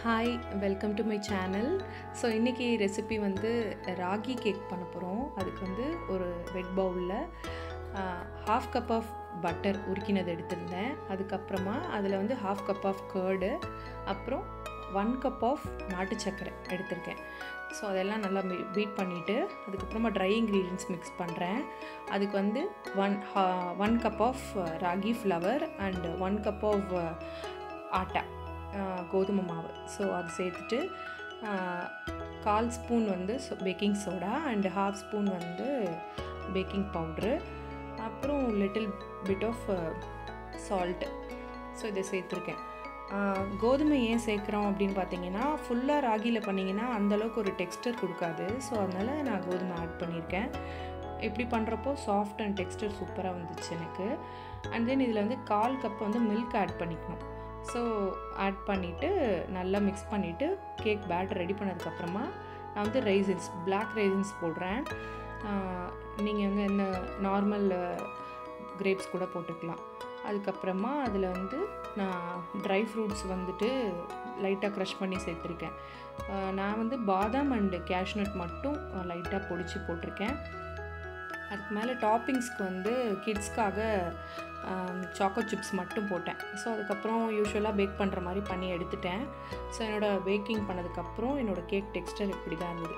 Hi, welcome to my channel. So இன்றைக்கி recipe வந்து ragi cake பண்ண போகிறோம். அதுக்கு வந்து ஒரு வெட் பவுலில் 1/2 கப் ஆஃப் பட்டர் உருக்கினது எடுத்திருந்தேன். அதுக்கப்புறமா அதில் வந்து 1/2 கப் ஆஃப் கர்டு, அப்புறம் 1 கப் ஆஃப் நாட்டு சர்க்கரை எடுத்திருக்கேன். ஸோ அதெல்லாம் நல்லா பீட் பண்ணிவிட்டு அதுக்கப்புறமா ட்ரை இன்க்ரீடியன்ட்ஸ் மிக்ஸ் பண்ணுறேன். அதுக்கு வந்து 1 cup of ragi flour and 1 cup of atta கோதுமை மாவு. ஸோ அது சேர்த்துட்டு 1/4 ஸ்பூன் வந்து பேக்கிங் சோடா அண்ட் 1/2 ஸ்பூன் வந்து பேக்கிங் பவுட்ரு, அப்புறம் little bit of salt. So இதை சேர்த்துருக்கேன். கோதுமை ஏன் சேர்க்குறோம் அப்படின்னு பார்த்தீங்கன்னா, ஃபுல்லாக ராகியில் பண்ணிங்கன்னா அந்தளவுக்கு ஒரு டெக்ஸ்டர் கொடுக்காது. ஸோ அதனால் நான் கோதுமை ஆட் பண்ணியிருக்கேன். இப்படி பண்ணுறப்போ சாஃப்ட் அண்ட் டெக்ஸ்டர் சூப்பராக வந்துச்சு எனக்கு. அண்ட் தென் இதில் வந்து 1/4 கப் வந்து மில்க் ஆட் பண்ணிக்கணும். ஸோ ஆட் பண்ணிவிட்டு நல்லா மிக்ஸ் பண்ணிவிட்டு கேக் பேட்டர் ரெடி பண்ணதுக்கப்புறமா நான் வந்து ரைசின்ஸ், பிளாக் ரைசின்ஸ் போடுறேன். நீங்கள் வந்து என்ன நார்மல் கிரேப்ஸ் கூட போட்டுக்கலாம். அதுக்கப்புறமா அதில் வந்து நான் ட்ரை ஃப்ரூட்ஸ் வந்துட்டு லைட்டாக க்ரஷ் பண்ணி சேர்த்துருக்கேன். நான் வந்து பாதாம் அண்டு கேஷ்நட் மட்டும் லைட்டாக பொடிச்சு போட்டிருக்கேன். அதுக்கு மேலே டாப்பிங்ஸ்க்கு வந்து கிட்ஸ்க்காக சாக்கோ சிப்ஸ் மட்டும் போட்டேன். ஸோ அதுக்கப்புறம் யூஸ்வலாக பேக் பண்ணுற மாதிரி பண்ணி எடுத்துட்டேன். ஸோ என்னோடய பேக்கிங் பண்ணதுக்கப்புறம் என்னோடய கேக் டெக்ஸ்டர் இப்படி தான் இருந்தது.